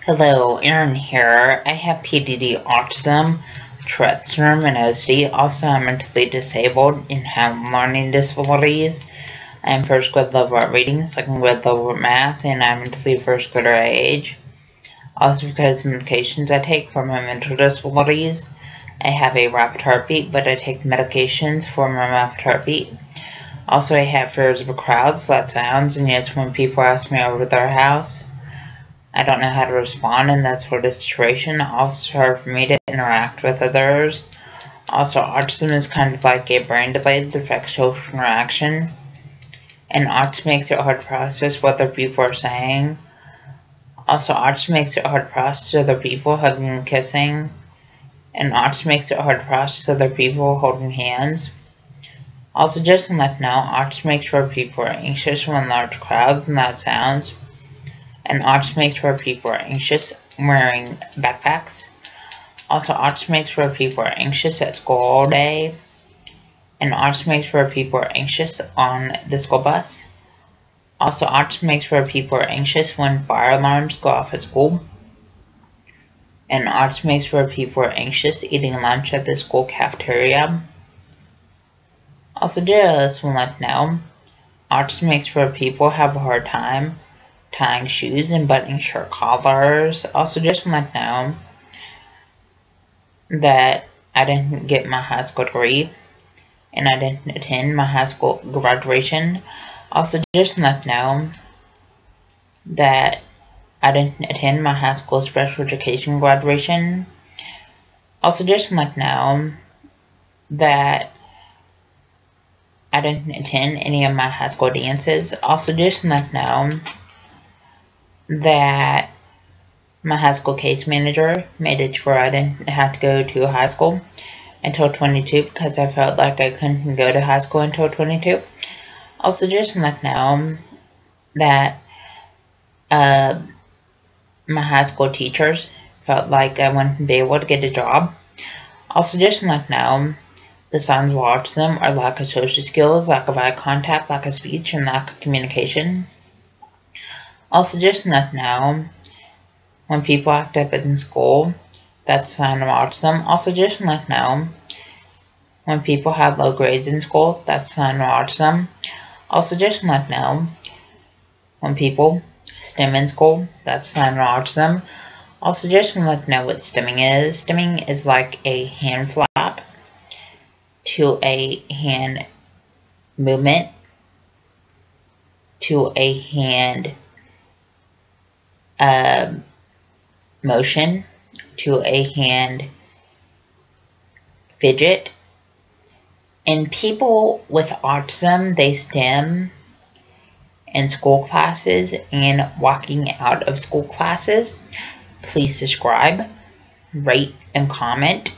Hello, Aaron here. I have PDD, autism, Tourette syndrome, and OCD. Also, I'm mentally disabled and have learning disabilities. I'm first grade level at reading, second grade level at math, and I'm mentally first grader at age. Also, because of medications I take for my mental disabilities, I have a rapid heartbeat, but I take medications for my rapid heartbeat. Also, I have fears of crowds, loud sounds, and yes, when people ask me over their house, I don't know how to respond in that sort of situation. Also, it's hard for me to interact with others. Also, autism is kind of like a brain delay that affects social interaction. And autism makes it hard to process what other people are saying. Also, autism makes it hard to process other people hugging and kissing. And autism makes it hard to process other people holding hands. Also, just to let you know, autism makes sure people are anxious when large crowds and loud sounds. And autism makes sure people are anxious wearing backpacks. Also, autism makes sure people are anxious at school all day. And autism makes sure people are anxious on the school bus. Also, autism makes sure people are anxious when fire alarms go off at school. And autism makes sure people are anxious eating lunch at the school cafeteria. Also, just want to let you know, autism makes sure people have a hard time tying shoes and buttoning shirt collars. Also, just want to let you know that I didn't get my high school degree and I didn't attend my high school graduation. Also, just let you know that I didn't attend my high school special education graduation. Also, just let you know that I didn't attend any of my high school dances. Also, just let you know that my high school case manager made it where I didn't have to go to high school until 22 because I felt like I couldn't go to high school until 22. Also, just let you know that my high school teachers felt like I wouldn't be able to get a job. Also, just let you know the signs of autism are lack of social skills, lack of eye contact, lack of speech, and lack of communication. Also, just let you know when people act up in school, that's a sign of autism. Also, just let you know when people have low grades in school, that's a sign of autism. Also, just let you know when people stim in school, that's a sign of autism. Also, just let you know what stimming is. Stimming is like a hand flap to a hand movement to a hand motion to a hand fidget. And people with autism, they stim in school classes and walking out of school classes. Please subscribe, rate, and comment.